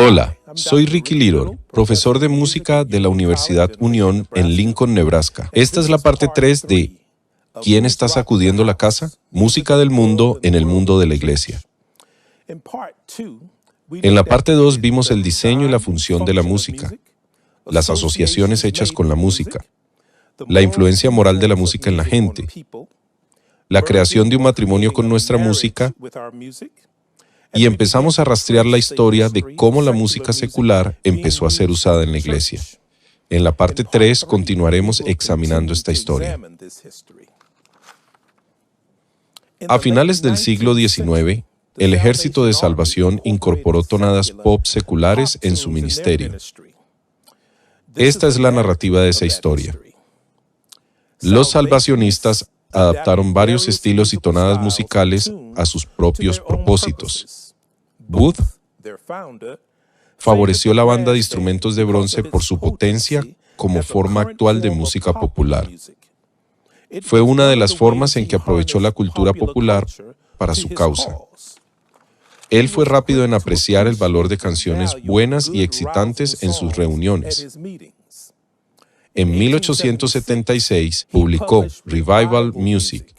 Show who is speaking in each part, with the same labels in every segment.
Speaker 1: Hola, soy Ricky Little, profesor de música de la Universidad Unión en Lincoln, Nebraska. Esta es la parte 3 de ¿Quién está sacudiendo la casa? Música del mundo en el mundo de la iglesia. En la parte 2 vimos el diseño y la función de la música, las asociaciones hechas con la música, la influencia moral de la música en la gente, la creación de un matrimonio con nuestra música, y empezamos a rastrear la historia de cómo la música secular empezó a ser usada en la iglesia. En la parte 3 continuaremos examinando esta historia. A finales del siglo XIX, el Ejército de Salvación incorporó tonadas pop seculares en su ministerio. Esta es la narrativa de esa historia. Los salvacionistas adaptaron varios estilos y tonadas musicales a sus propios propósitos. Booth favoreció la banda de instrumentos de bronce por su potencia como forma actual de música popular. Fue una de las formas en que aprovechó la cultura popular para su causa. Él fue rápido en apreciar el valor de canciones buenas y excitantes en sus reuniones. En 1876 publicó Revival Music,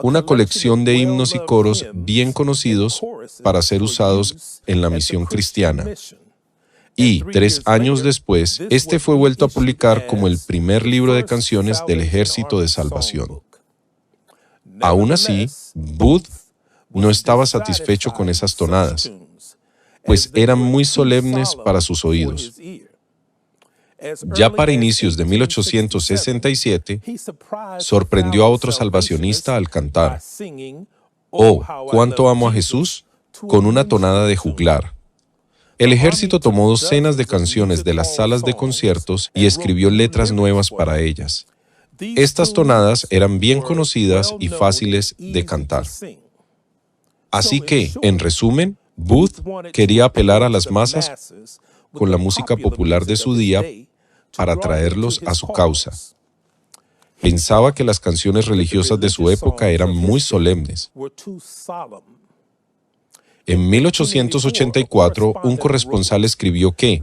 Speaker 1: una colección de himnos y coros bien conocidos para ser usados en la misión cristiana. Y 3 años después, este fue vuelto a publicar como el primer libro de canciones del Ejército de Salvación. Aún así, Booth no estaba satisfecho con esas tonadas, pues eran muy solemnes para sus oídos. Ya para inicios de 1867, sorprendió a otro salvacionista al cantar «Oh, cuánto amo a Jesús», con una tonada de juglar. El ejército tomó docenas de canciones de las salas de conciertos y escribió letras nuevas para ellas. Estas tonadas eran bien conocidas y fáciles de cantar. Así que, en resumen, Booth quería apelar a las masas con la música popular de su día para atraerlos a su causa. Pensaba que las canciones religiosas de su época eran muy solemnes. En 1884, un corresponsal escribió que,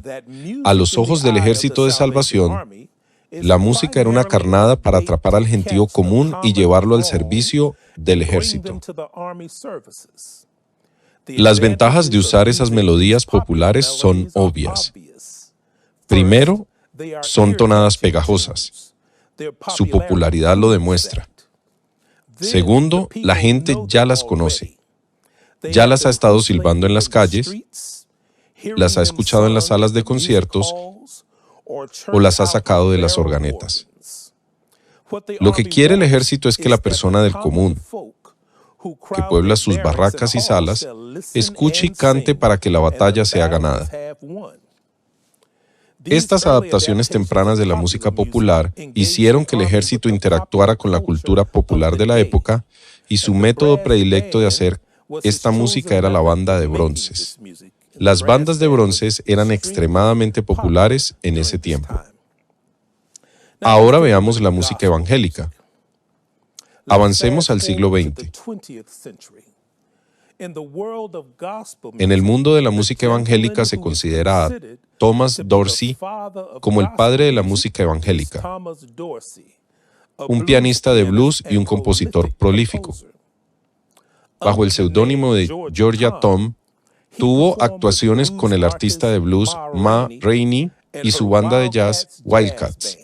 Speaker 1: a los ojos del Ejército de Salvación, la música era una carnada para atrapar al gentío común y llevarlo al servicio del ejército. Las ventajas de usar esas melodías populares son obvias. Primero, son tonadas pegajosas. Su popularidad lo demuestra. Segundo, la gente ya las conoce. Ya las ha estado silbando en las calles, las ha escuchado en las salas de conciertos o las ha sacado de las organetas. Lo que quiere el ejército es que la persona del común, que puebla sus barracas y salas, escuche y cante para que la batalla sea ganada. Estas adaptaciones tempranas de la música popular hicieron que el ejército interactuara con la cultura popular de la época y su método predilecto de hacer esta música era la banda de bronces. Las bandas de bronces eran extremadamente populares en ese tiempo. Ahora veamos la música evangélica. Avancemos al siglo XX. En el mundo de la música evangélica se considera a Thomas Dorsey como el padre de la música evangélica, un pianista de blues y un compositor prolífico. Bajo el seudónimo de Georgia Tom, tuvo actuaciones con el artista de blues Ma Rainey y su banda de jazz Wildcats.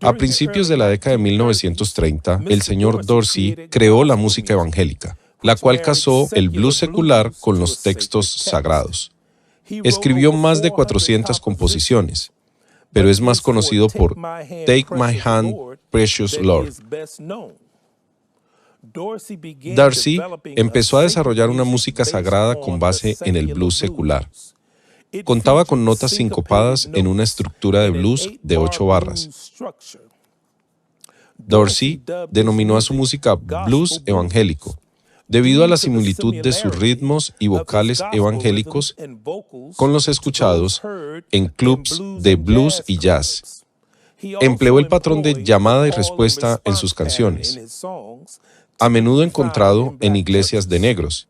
Speaker 1: A principios de la década de 1930, el señor Dorsey creó la música evangélica, la cual casó el blues secular con los textos sagrados. Escribió más de 400 composiciones, pero es más conocido por Take My Hand, Precious Lord. Dorsey empezó a desarrollar una música sagrada con base en el blues secular. Contaba con notas sincopadas en una estructura de blues de 8 barras. Dorsey denominó a su música blues evangélico, debido a la similitud de sus ritmos y vocales evangélicos con los escuchados en clubs de blues y jazz. Empleó el patrón de llamada y respuesta en sus canciones, a menudo encontrado en iglesias de negros.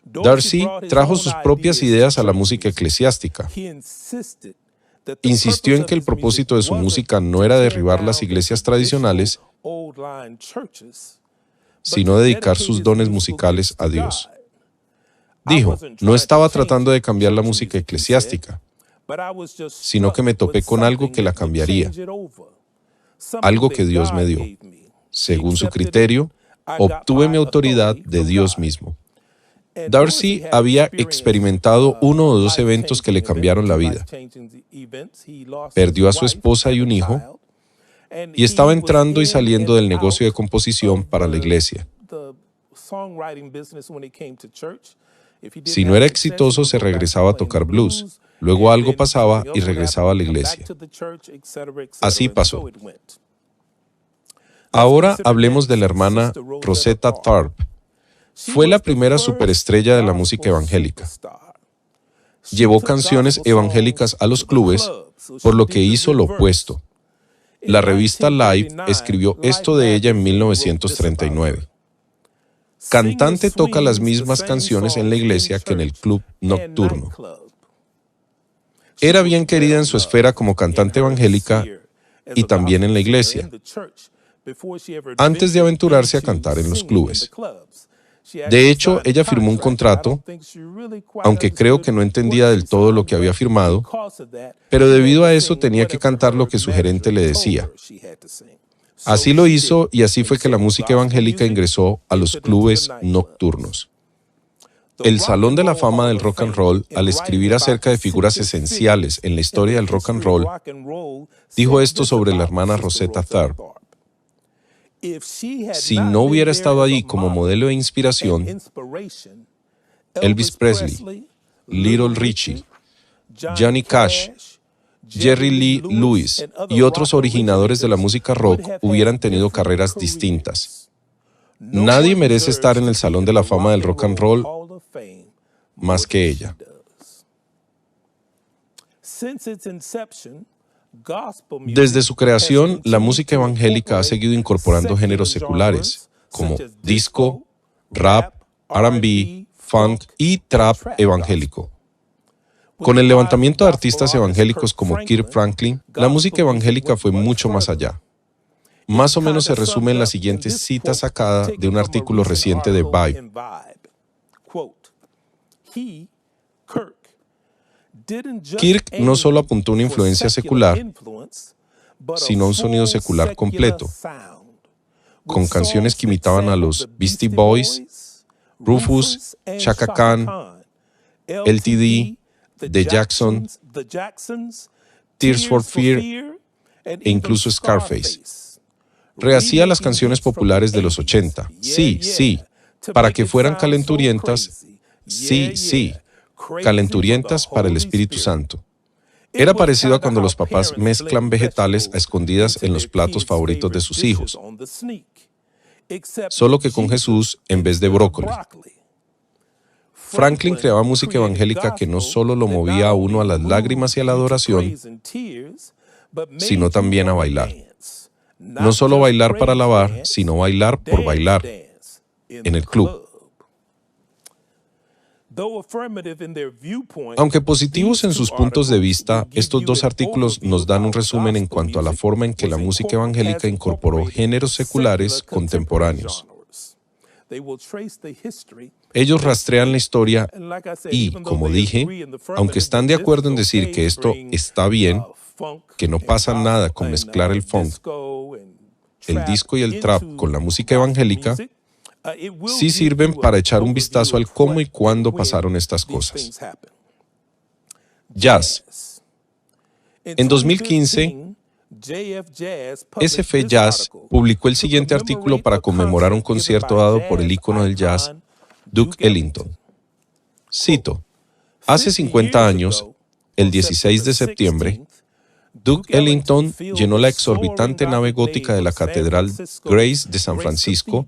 Speaker 1: Darcy trajo sus propias ideas a la música eclesiástica. Insistió en que el propósito de su música no era derribar las iglesias tradicionales, sino dedicar sus dones musicales a Dios. Dijo, no estaba tratando de cambiar la música eclesiástica, sino que me topé con algo que la cambiaría, algo que Dios me dio. Según su criterio, obtuve mi autoridad de Dios mismo. Darcy había experimentado uno o dos eventos que le cambiaron la vida. Perdió a su esposa y un hijo, y estaba entrando y saliendo del negocio de composición para la iglesia. Si no era exitoso, se regresaba a tocar blues. Luego algo pasaba y regresaba a la iglesia. Así pasó. Ahora hablemos de la hermana Rosetta Tharpe. Fue la primera superestrella de la música evangélica. Llevó canciones evangélicas a los clubes, por lo que hizo lo opuesto. La revista Live escribió esto de ella en 1939. Cantante toca las mismas canciones en la iglesia que en el club nocturno. Era bien querida en su esfera como cantante evangélica y también en la iglesia, antes de aventurarse a cantar en los clubes. De hecho, ella firmó un contrato, aunque creo que no entendía del todo lo que había firmado, pero debido a eso tenía que cantar lo que su gerente le decía. Así lo hizo y así fue que la música evangélica ingresó a los clubes nocturnos. El Salón de la Fama del Rock and Roll, al escribir acerca de figuras esenciales en la historia del rock and roll, dijo esto sobre la hermana Rosetta Tharpe. Si no hubiera estado allí como modelo de inspiración, Elvis Presley, Little Richie, Johnny Cash, Jerry Lee Lewis y otros originadores de la música rock hubieran tenido carreras distintas. Nadie merece estar en el Salón de la Fama del Rock and Roll más que ella. Desde su creación, la música evangélica ha seguido incorporando géneros seculares, como disco, rap, R&B, funk y trap evangélico. Con el levantamiento de artistas evangélicos como Kirk Franklin, la música evangélica fue mucho más allá. Más o menos se resume en la siguiente cita sacada de un artículo reciente de Vibe. Kirk no solo apuntó una influencia secular, sino un sonido secular completo, con canciones que imitaban a los Beastie Boys, Rufus, Chaka Khan, LTD, The Jacksons, Tears for Fear e incluso Scarface. Rehacía las canciones populares de los 80, sí, para que fueran calenturientas, sí, calenturientas para el Espíritu Santo. Era parecido a cuando los papás mezclan vegetales a escondidas en los platos favoritos de sus hijos, solo que con Jesús en vez de brócoli. Franklin creaba música evangélica que no solo lo movía a uno a las lágrimas y a la adoración, sino también a bailar. No solo bailar para alabar, sino bailar por bailar en el club. Aunque positivos en sus puntos de vista, estos dos artículos nos dan un resumen en cuanto a la forma en que la música evangélica incorporó géneros seculares contemporáneos. Ellos rastrean la historia y, como dije, aunque están de acuerdo en decir que esto está bien, que no pasa nada con mezclar el funk, el disco y el trap con la música evangélica, sí sirven para echar un vistazo al cómo y cuándo pasaron estas cosas. Jazz. En 2015, SF Jazz publicó el siguiente artículo para conmemorar un concierto dado por el ícono del jazz, Duke Ellington. Cito: hace 50 años, el 16 de septiembre, Duke Ellington llenó la exorbitante nave gótica de la Catedral Grace de San Francisco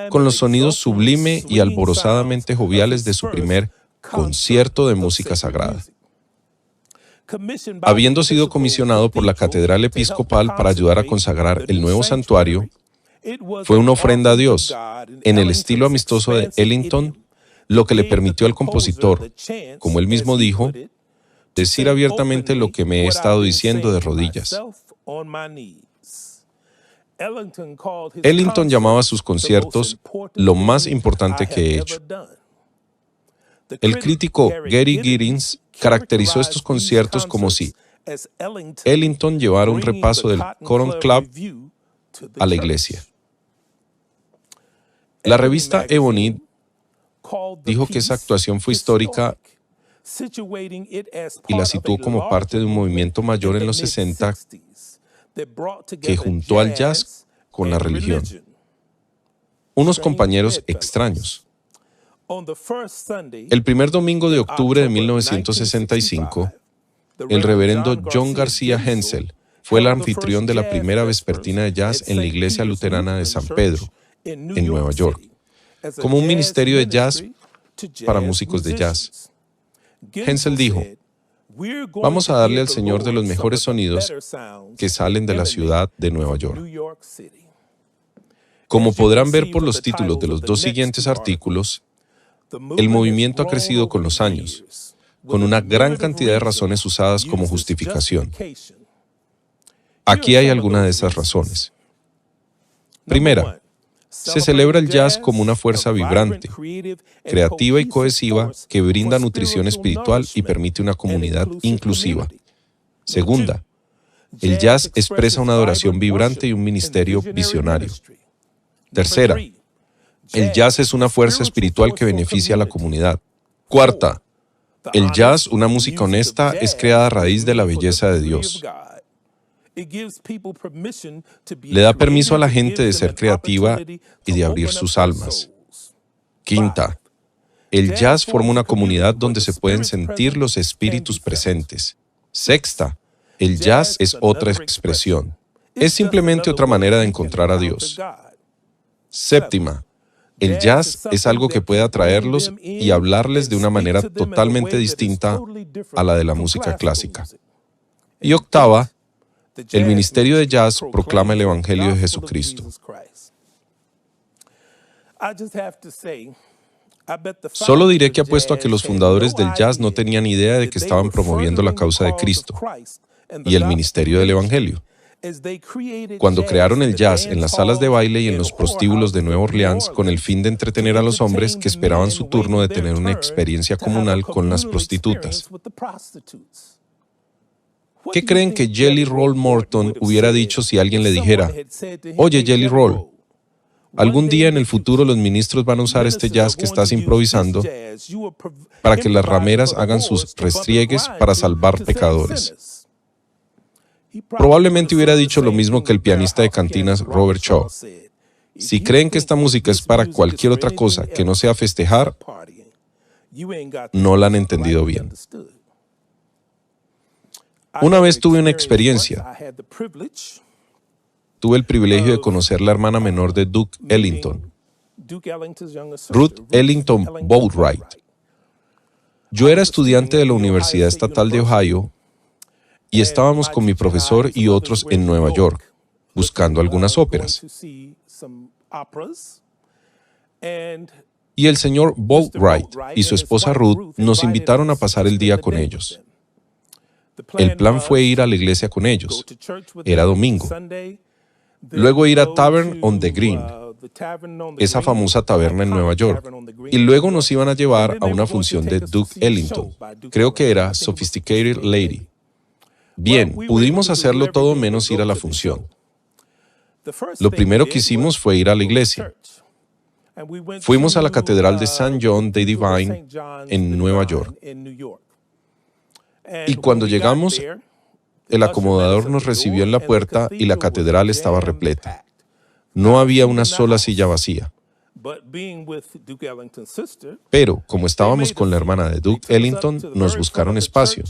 Speaker 1: con los sonidos sublime y alborozadamente joviales de su primer concierto de música sagrada. Habiendo sido comisionado por la Catedral Episcopal para ayudar a consagrar el nuevo santuario, Fue una ofrenda a Dios, en el estilo amistoso de Ellington, lo que le permitió al compositor, como él mismo dijo, decir abiertamente lo que me he estado diciendo de rodillas. Ellington llamaba a sus conciertos lo más importante que he hecho. El crítico Gary Giddins caracterizó estos conciertos como si Ellington llevara un repaso del Cotton Club a la iglesia. La revista Ebony dijo que esa actuación fue histórica y la situó como parte de un movimiento mayor en los 60 que juntó al jazz con la religión. Unos compañeros extraños. El primer domingo de octubre de 1965, el reverendo John García Hensel fue el anfitrión de la primera vespertina de jazz en la iglesia luterana de San Pedro, en Nueva York, como un ministerio de jazz para músicos de jazz. Hensel dijo: vamos a darle al Señor de los mejores sonidos que salen de la ciudad de Nueva York. Como podrán ver por los títulos de los dos siguientes artículos, el movimiento ha crecido con los años, con una gran cantidad de razones usadas como justificación. Aquí hay algunas de esas razones. Primera, se celebra el jazz como una fuerza vibrante, creativa y cohesiva que brinda nutrición espiritual y permite una comunidad inclusiva. Segunda, el jazz expresa una adoración vibrante y un ministerio visionario. Tercera, el jazz es una fuerza espiritual que beneficia a la comunidad. Cuarta, el jazz, una música honesta, es creada a raíz de la belleza de Dios. Le da permiso a la gente de ser creativa y de abrir sus almas. Quinta, el jazz forma una comunidad donde se pueden sentir los espíritus presentes. Sexta, el jazz es otra expresión. Es simplemente otra manera de encontrar a Dios. Séptima, el jazz es algo que puede atraerlos y hablarles de una manera totalmente distinta a la de la música clásica. Y octava, el ministerio de jazz proclama el Evangelio de Jesucristo. Solo diré que apuesto a que los fundadores del jazz no tenían idea de que estaban promoviendo la causa de Cristo y el ministerio del Evangelio. Cuando crearon el jazz en las salas de baile y en los prostíbulos de Nueva Orleans con el fin de entretener a los hombres que esperaban su turno de tener una experiencia comunal con las prostitutas. ¿Qué creen que Jelly Roll Morton hubiera dicho si alguien le dijera: oye, Jelly Roll, algún día en el futuro los ministros van a usar este jazz que estás improvisando para que las rameras hagan sus restriegues para salvar pecadores? Probablemente hubiera dicho lo mismo que el pianista de cantinas Robert Shaw. Si creen que esta música es para cualquier otra cosa que no sea festejar, no la han entendido bien. Una vez tuve una experiencia. Tuve el privilegio de conocer la hermana menor de Duke Ellington, Ruth Ellington Boatwright. Yo era estudiante de la Universidad Estatal de Ohio y estábamos con mi profesor y otros en Nueva York, buscando algunas óperas. Y el señor Boatwright y su esposa Ruth nos invitaron a pasar el día con ellos. El plan fue ir a la iglesia con ellos. Era domingo. Luego ir a Tavern on the Green, esa famosa taberna en Nueva York. Y luego nos iban a llevar a una función de Duke Ellington. Creo que era Sophisticated Lady. Bien, pudimos hacerlo todo menos ir a la función. Lo primero que hicimos fue ir a la iglesia. Fuimos a la Catedral de St. John the Divine en Nueva York. Y cuando llegamos, el acomodador nos recibió en la puerta y la catedral estaba repleta. No había una sola silla vacía. Pero, como estábamos con la hermana de Duke Ellington, nos buscaron espacio.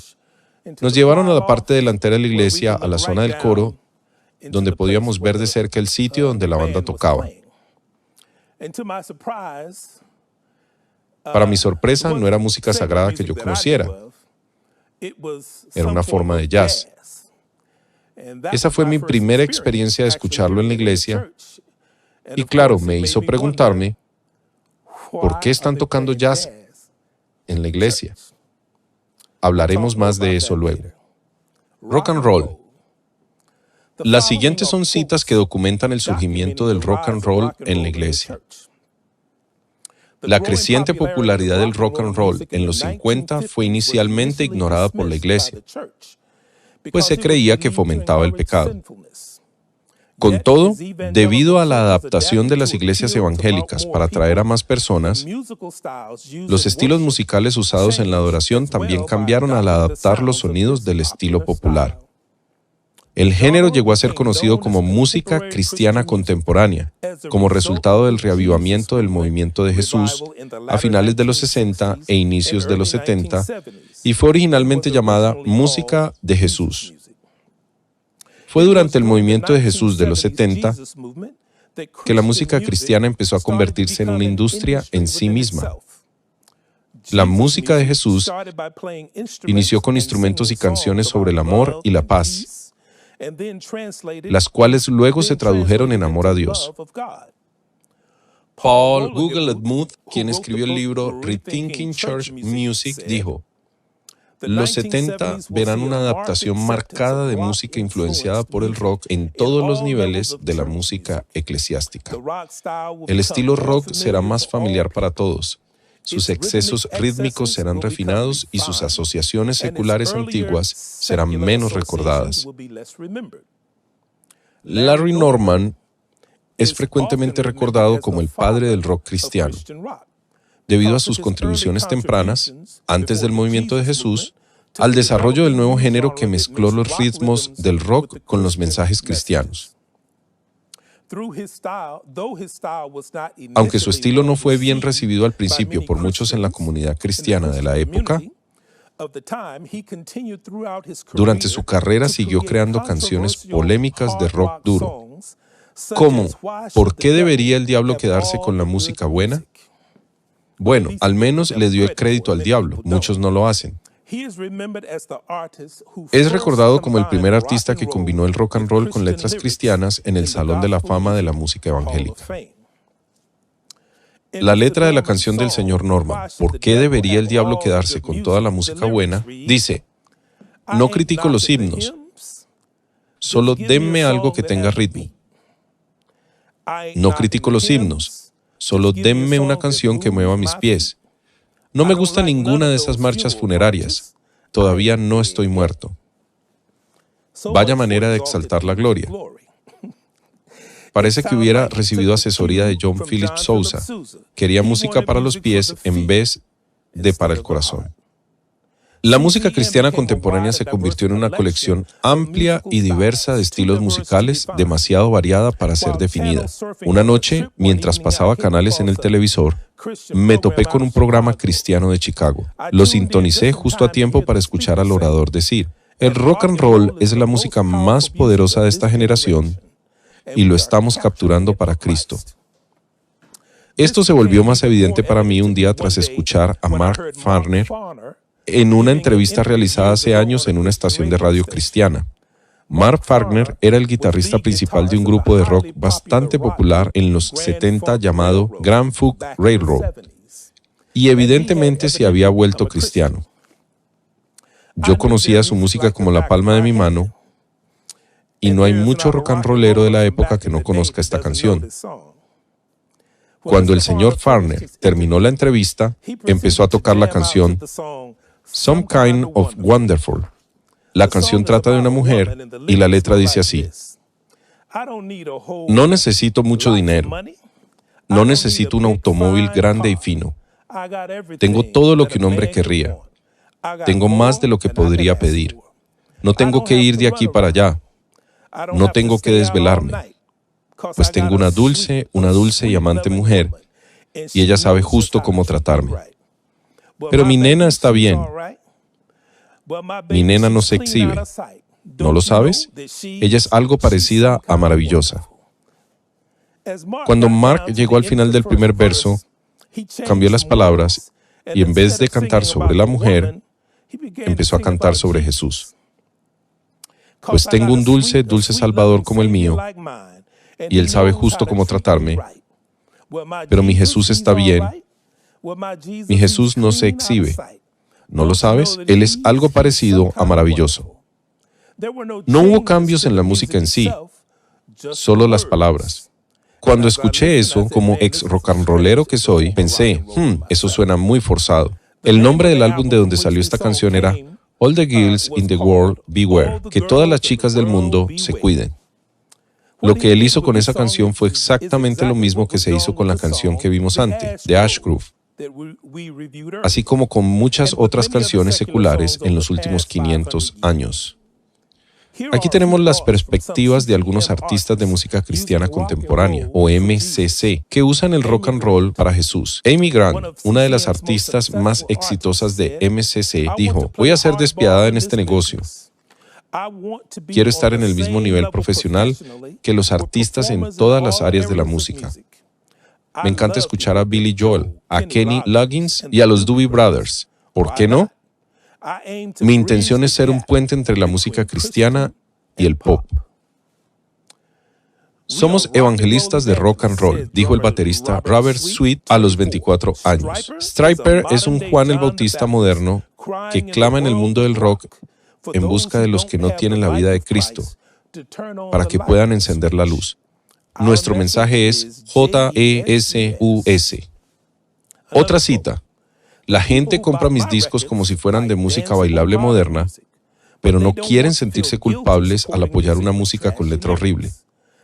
Speaker 1: Nos llevaron a la parte delantera de la iglesia, a la zona del coro, donde podíamos ver de cerca el sitio donde la banda tocaba. Para mi sorpresa, no era música sagrada que yo conociera. Era una forma de jazz. Esa fue mi primera experiencia de escucharlo en la iglesia Y claro, me hizo preguntarme, ¿por qué están tocando jazz en la iglesia? Hablaremos más de eso luego. Rock and roll. Las siguientes son citas que documentan el surgimiento del rock and roll en la iglesia. La creciente popularidad del rock and roll en los 50 fue inicialmente ignorada por la iglesia, pues se creía que fomentaba el pecado. Con todo, debido a la adaptación de las iglesias evangélicas para atraer a más personas, los estilos musicales usados en la adoración también cambiaron al adaptar los sonidos del estilo popular. El género llegó a ser conocido como música cristiana contemporánea, como resultado del reavivamiento del movimiento de Jesús a finales de los 60 e inicios de los 70, y fue originalmente llamada música de Jesús. Fue durante el movimiento de Jesús de los 70 que la música cristiana empezó a convertirse en una industria en sí misma. La música de Jesús inició con instrumentos y canciones sobre el amor y la paz, las cuales luego se tradujeron en amor a Dios. Paul Gougelemuth, quien escribió el libro Rethinking Church Music, dijo: los 70 verán una adaptación marcada de música influenciada por el rock en todos los niveles de la música eclesiástica. El estilo rock será más familiar para todos. Sus excesos rítmicos serán refinados y sus asociaciones seculares antiguas serán menos recordadas. Larry Norman es frecuentemente recordado como el padre del rock cristiano, debido a sus contribuciones tempranas, antes del movimiento de Jesús, al desarrollo del nuevo género que mezcló los ritmos del rock con los mensajes cristianos. Aunque su estilo no fue bien recibido al principio por muchos en la comunidad cristiana de la época, durante su carrera siguió creando canciones polémicas de rock duro, como ¿por qué debería el diablo quedarse con la música buena? Bueno, al menos le dio el crédito al diablo, muchos no lo hacen. Es recordado como el primer artista que combinó el rock and roll con letras cristianas en el Salón de la Fama de la Música Evangélica. La letra de la canción del señor Norman, ¿por qué debería el diablo quedarse con toda la música buena?, dice: no critico los himnos, solo denme algo que tenga ritmo. No critico los himnos, solo denme una canción que mueva mis pies. No me gusta ninguna de esas marchas funerarias. Todavía no estoy muerto. Vaya manera de exaltar la gloria. Parece que hubiera recibido asesoría de John Philip Sousa. Quería música para los pies en vez de para el corazón. La música cristiana contemporánea se convirtió en una colección amplia y diversa de estilos musicales, demasiado variada para ser definida. Una noche, mientras pasaba canales en el televisor, me topé con un programa cristiano de Chicago. Lo sintonicé justo a tiempo para escuchar al orador decir: el rock and roll es la música más poderosa de esta generación y lo estamos capturando para Cristo. Esto se volvió más evidente para mí un día tras escuchar a Mark Farner en una entrevista realizada hace años en una estación de radio cristiana. Mark Farner era el guitarrista principal de un grupo de rock bastante popular en los 70 llamado Grand Funk Railroad, y evidentemente se había vuelto cristiano. Yo conocía su música como la palma de mi mano, y no hay mucho rock and rollero de la época que no conozca esta canción. Cuando el señor Farner terminó la entrevista, empezó a tocar la canción Some Kind of Wonderful. La canción trata de una mujer y la letra dice así: no necesito mucho dinero, no necesito un automóvil grande y fino. Tengo todo lo que un hombre querría. Tengo más de lo que podría pedir. No tengo que ir de aquí para allá. No tengo que desvelarme, pues tengo una dulce y amante mujer, y ella sabe justo cómo tratarme. Pero mi nena está bien. Mi nena no se exhibe. ¿No lo sabes? Ella es algo parecida a maravillosa. Cuando Mark llegó al final del primer verso, cambió las palabras y en vez de cantar sobre la mujer, empezó a cantar sobre Jesús. Pues tengo un dulce Salvador como el mío, y Él sabe justo cómo tratarme, pero mi Jesús está bien. Mi Jesús no se exhibe. ¿No lo sabes? Él es algo parecido a maravilloso. No hubo cambios en la música en sí, solo las palabras. Cuando escuché eso, como ex rock and rollero que soy, pensé, eso suena muy forzado. El nombre del álbum de donde salió esta canción era All the Girls in the World Beware, que todas las chicas del mundo se cuiden. Lo que él hizo con esa canción fue exactamente lo mismo que se hizo con la canción que vimos antes, de Ashgrove, así como con muchas otras canciones seculares en los últimos 500 años. Aquí tenemos las perspectivas de algunos artistas de música cristiana contemporánea, o MCC, que usan el rock and roll para Jesús. Amy Grant, una de las artistas más exitosas de MCC, dijo, voy a ser despiadada en este negocio. Quiero estar en el mismo nivel profesional que los artistas en todas las áreas de la música. Me encanta escuchar a Billy Joel, a Kenny Loggins y a los Doobie Brothers. ¿Por qué no? Mi intención es ser un puente entre la música cristiana y el pop. Somos evangelistas de rock and roll, dijo el baterista Robert Sweet a los 24 años. Stryper es un Juan el Bautista moderno que clama en el mundo del rock en busca de los que no tienen la vida de Cristo, para que puedan encender la luz. Nuestro mensaje es J-E-S-U-S. Otra cita. La gente compra mis discos como si fueran de música bailable moderna, pero no quieren sentirse culpables al apoyar una música con letra horrible,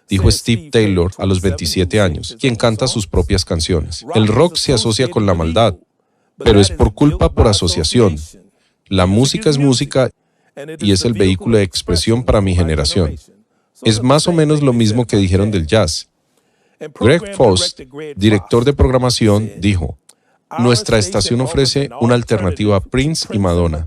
Speaker 1: dijo Steve Taylor a los 27 años, quien canta sus propias canciones. El rock se asocia con la maldad, pero es por culpa por asociación. La música es música y es el vehículo de expresión para mi generación. Es más o menos lo mismo que dijeron del jazz. Greg Faust, director de programación, dijo, nuestra estación ofrece una alternativa a Prince y Madonna.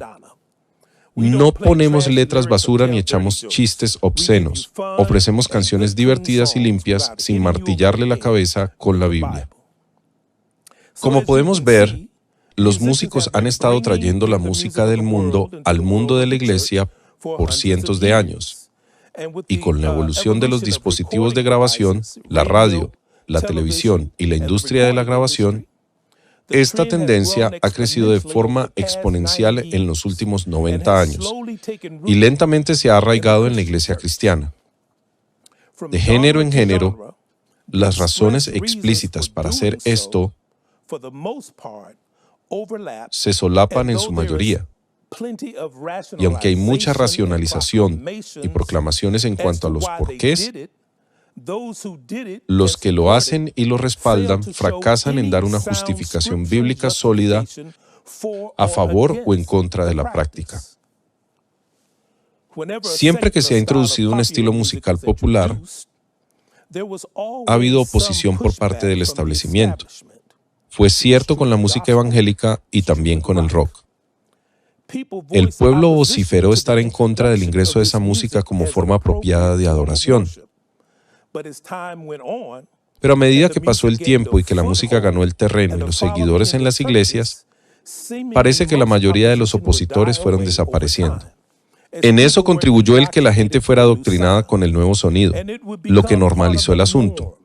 Speaker 1: No ponemos letras basura ni echamos chistes obscenos. Ofrecemos canciones divertidas y limpias sin martillarle la cabeza con la Biblia. Como podemos ver, los músicos han estado trayendo la música del mundo al mundo de la iglesia por cientos de años. Y con la evolución de los dispositivos de grabación, la radio, la televisión y la industria de la grabación, esta tendencia ha crecido de forma exponencial en los últimos 90 años y lentamente se ha arraigado en la iglesia cristiana. De género en género, las razones explícitas para hacer esto se solapan en su mayoría. Y aunque hay mucha racionalización y proclamaciones en cuanto a los porqués, los que lo hacen y lo respaldan fracasan en dar una justificación bíblica sólida a favor o en contra de la práctica. Siempre que se ha introducido un estilo musical popular, ha habido oposición por parte del establecimiento. Fue cierto con la música evangélica y también con el rock. El pueblo vociferó estar en contra del ingreso de esa música como forma apropiada de adoración. Pero a medida que pasó el tiempo y que la música ganó el terreno y los seguidores en las iglesias, parece que la mayoría de los opositores fueron desapareciendo. En eso contribuyó el que la gente fuera adoctrinada con el nuevo sonido, lo que normalizó el asunto.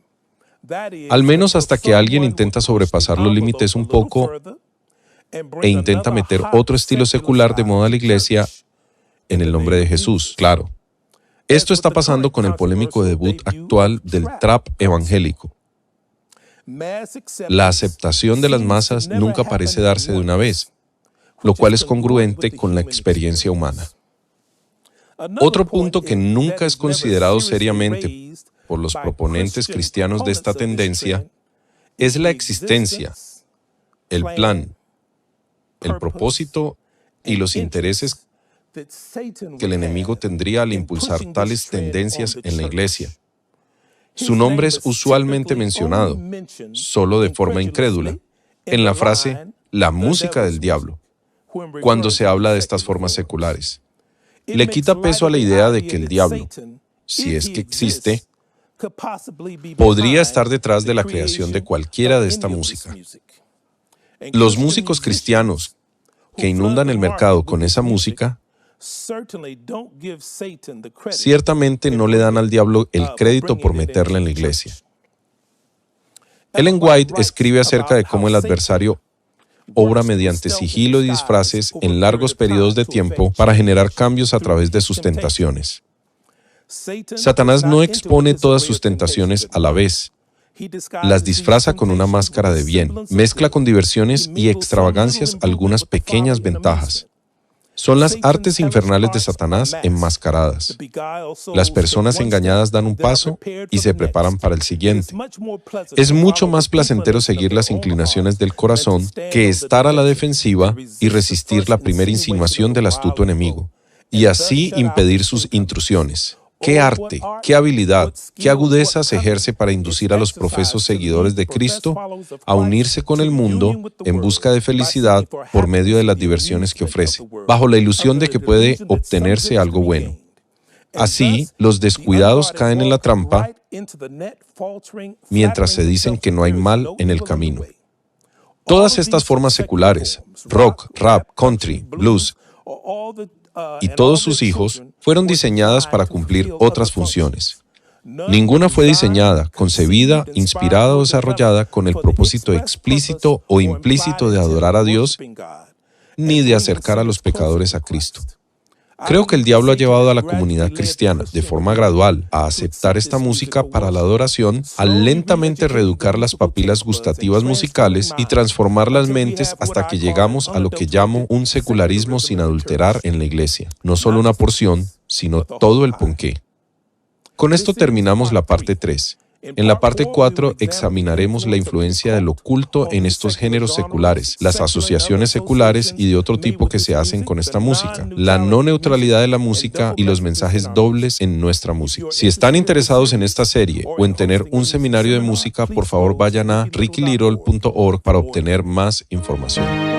Speaker 1: Al menos hasta que alguien intenta sobrepasar los límites un poco e intenta meter otro estilo secular de moda a la iglesia en el nombre de Jesús, claro. Esto está pasando con el polémico debut actual del trap evangélico. La aceptación de las masas nunca parece darse de una vez, lo cual es congruente con la experiencia humana. Otro punto que nunca es considerado seriamente por los proponentes cristianos de esta tendencia es la existencia, el plan, el propósito y los intereses que el enemigo tendría al impulsar tales tendencias en la iglesia. Su nombre es usualmente mencionado, solo de forma incrédula, en la frase «la música del diablo», cuando se habla de estas formas seculares. Le quita peso a la idea de que el diablo, si es que existe, podría estar detrás de la creación de cualquiera de esta música. Los músicos cristianos que inundan el mercado con esa música Ciertamente no le dan al diablo el crédito por meterla en la iglesia. Ellen White escribe acerca de cómo el adversario obra mediante sigilo y disfraces en largos periodos de tiempo para generar cambios a través de sus tentaciones. Satanás no expone todas sus tentaciones a la vez. Las disfraza con una máscara de bien, mezcla con diversiones y extravagancias algunas pequeñas ventajas. Son las artes infernales de Satanás enmascaradas. Las personas engañadas dan un paso y se preparan para el siguiente. Es mucho más placentero seguir las inclinaciones del corazón que estar a la defensiva y resistir la primera insinuación del astuto enemigo, y así impedir sus intrusiones. ¿Qué arte, qué habilidad, qué agudeza se ejerce para inducir a los profesos seguidores de Cristo a unirse con el mundo en busca de felicidad por medio de las diversiones que ofrece, bajo la ilusión de que puede obtenerse algo bueno? Así, los descuidados caen en la trampa mientras se dicen que no hay mal en el camino. Todas estas formas seculares, rock, rap, country, blues, y todos sus hijos fueron diseñadas para cumplir otras funciones. Ninguna fue diseñada, concebida, inspirada o desarrollada con el propósito explícito o implícito de adorar a Dios ni de acercar a los pecadores a Cristo. Creo que el diablo ha llevado a la comunidad cristiana, de forma gradual, a aceptar esta música para la adoración, a lentamente reeducar las papilas gustativas musicales y transformar las mentes hasta que llegamos a lo que llamo un secularismo sin adulterar en la iglesia. No solo una porción, sino todo el ponqué. Con esto terminamos la parte 3. En la parte 4 examinaremos la influencia del oculto en estos géneros seculares, las asociaciones seculares y de otro tipo que se hacen con esta música, la no neutralidad de la música y los mensajes dobles en nuestra música. Si están interesados en esta serie o en tener un seminario de música, por favor vayan a rickylittle.org para obtener más información.